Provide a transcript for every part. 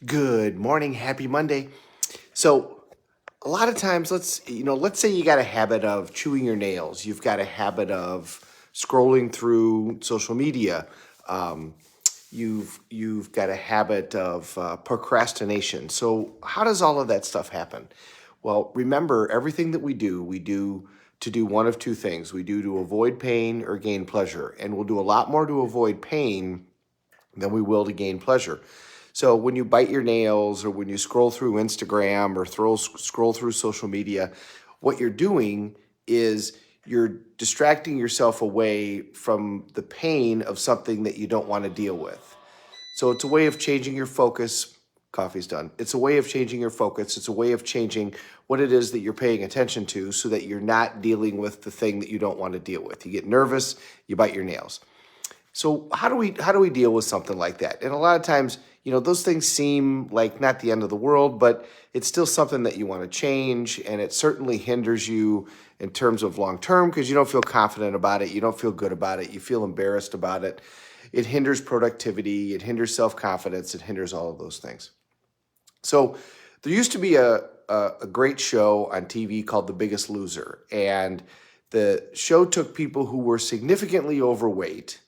Good morning, happy Monday. So, a lot of times, let's say you got a habit of chewing your nails. You've got a habit of scrolling through social media. Um, you've got a habit of procrastination. So, how does all of that stuff happen? Well, remember, everything that we do to do one of two things. We do to avoid pain or gain pleasure, and we'll do a lot more to avoid pain than we will to gain pleasure. So when you bite your nails or when you scroll through Instagram or scroll through social media, what you're doing is you're distracting yourself away from the pain of something that you don't want to deal with. So it's a way of changing your focus. Coffee's done. It's a way of changing your focus. It's a way of changing what it is that you're paying attention to so that you're not dealing with the thing that you don't want to deal with. You get nervous, you bite your nails. So how do we deal with something like that? And a lot of times, those things seem like not the end of the world, but it's still something that you want to change, and it certainly hinders you in terms of long term because you don't feel confident about it, you don't feel good about it, you feel embarrassed about it. It hinders productivity, it hinders self-confidence, it hinders all of those things. So there used to be a great show on TV called The Biggest Loser, and the show took people who were significantly overweight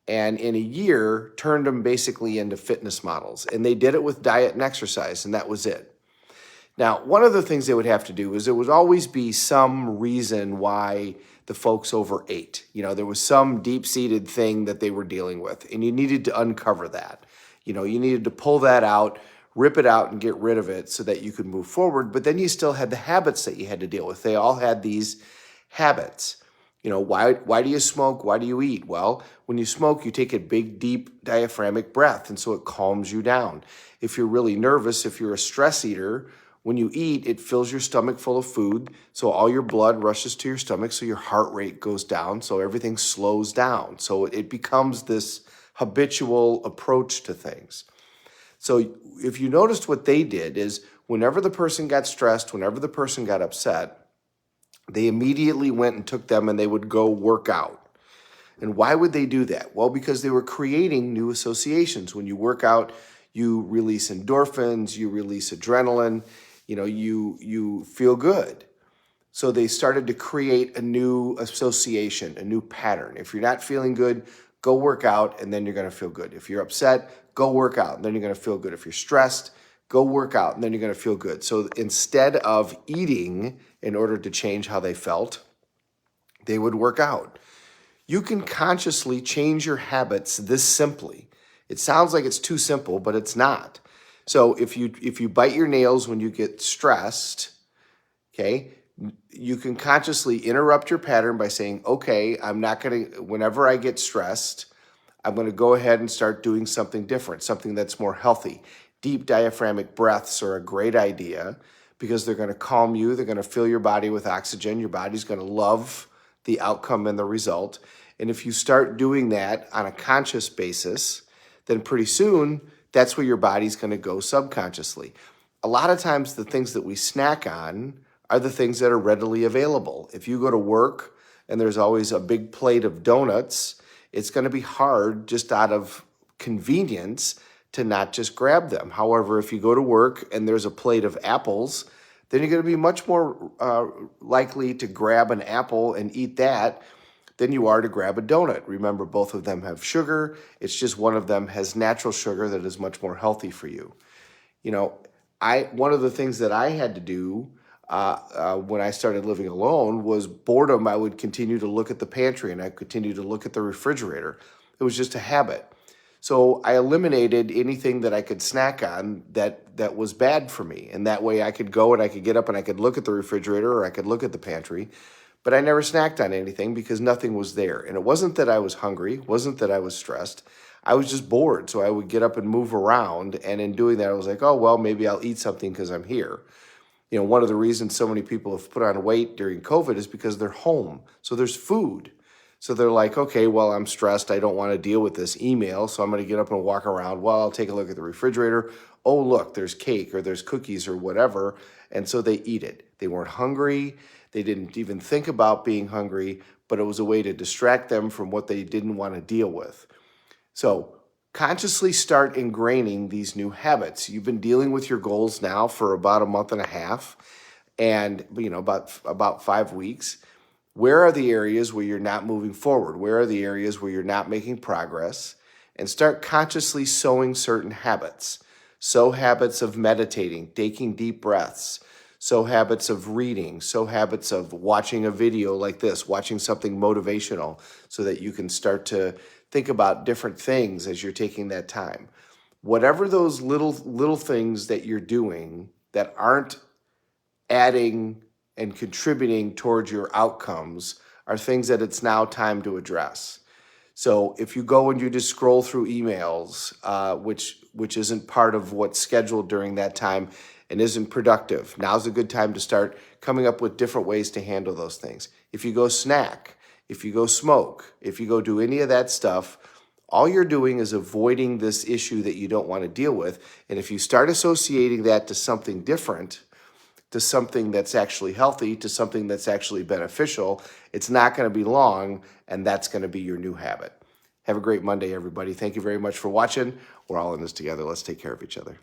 and in a year turned them basically into fitness models. And they did it with diet and exercise, and that was it. Now, one of the things they would have to do is there would always be some reason why the folks overate. There was some deep-seated thing that they were dealing with, and you needed to uncover that. You needed to pull that out, rip it out, and get rid of it so that you could move forward. But then you still had the habits that you had to deal with. They all had these habits. Why do you smoke? Why do you eat? Well, when you smoke, you take a big, deep diaphragmatic breath, and so it calms you down. If you're really nervous, if you're a stress eater, when you eat, it fills your stomach full of food, so all your blood rushes to your stomach, so your heart rate goes down, so everything slows down. So it becomes this habitual approach to things. So if you noticed what they did is whenever the person got stressed, whenever the person got upset, they immediately went and took them and they would go work out. And why would they do that? Well, because they were creating new associations. When you work out, you release endorphins, you release adrenaline, you feel good. So they started to create a new association, a new pattern. If you're not feeling good, go work out and then you're going to feel good. If you're upset, go work out and then you're going to feel good. If you're stressed, go work out and then you're going to feel good. So instead of eating in order to change how they felt, they would work out. You can consciously change your habits this simply. It sounds like it's too simple, but it's not. So if you bite your nails when you get stressed, okay, you can consciously interrupt your pattern by saying, okay, I'm not going to, whenever I get stressed, I'm going to go ahead and start doing something different, something that's more healthy. Deep diaphragmatic breaths are a great idea because they're going to calm you. They're going to fill your body with oxygen. Your body's going to love the outcome and the result. And if you start doing that on a conscious basis, then pretty soon that's where your body's going to go subconsciously. A lot of times the things that we snack on are the things that are readily available. If you go to work and there's always a big plate of donuts, it's going to be hard just out of convenience to not just grab them. However, if you go to work and there's a plate of apples, then you're going to be much more likely to grab an apple and eat that than you are to grab a donut. Remember, both of them have sugar. It's just one of them has natural sugar that is much more healthy for you. One of the things that I had to do when I started living alone was boredom. I would continue to look at the pantry and I continue to look at the refrigerator. It was just a habit. So I eliminated anything that I could snack on that was bad for me. And that way I could go and I could get up and I could look at the refrigerator or I could look at the pantry. But I never snacked on anything because nothing was there. And it wasn't that I was hungry, it wasn't that I was stressed. I was just bored. So I would get up and move around. And in doing that, I was like, oh, well, maybe I'll eat something because I'm here. One of the reasons so many people have put on weight during COVID is because they're home. So there's food. So they're like, okay, well, I'm stressed. I don't want to deal with this email. So I'm going to get up and walk around. Well, I'll take a look at the refrigerator. Oh, look, there's cake or there's cookies or whatever. And so they eat it. They weren't hungry. They didn't even think about being hungry, but it was a way to distract them from what they didn't want to deal with. So consciously start ingraining these new habits. You've been dealing with your goals now for about a month and a half, and about 5 weeks. Where are the areas where you're not moving forward? Where are the areas where you're not making progress? And start consciously sowing certain habits. Sow habits of meditating, taking deep breaths. Sow habits of reading. Sow habits of watching a video like this, watching something motivational, so that you can start to think about different things as you're taking that time. Whatever those little things that you're doing that aren't adding and contributing towards your outcomes are things that it's now time to address. So if you go and you just scroll through emails, which isn't part of what's scheduled during that time and isn't productive, now's a good time to start coming up with different ways to handle those things. If you go snack, if you go smoke, if you go do any of that stuff, all you're doing is avoiding this issue that you don't want to deal with. And if you start associating that to something different, to something that's actually healthy, to something that's actually beneficial, it's not going to be long, and that's going to be your new habit. Have a great Monday, everybody. Thank you very much for watching. We're all in this together. Let's take care of each other.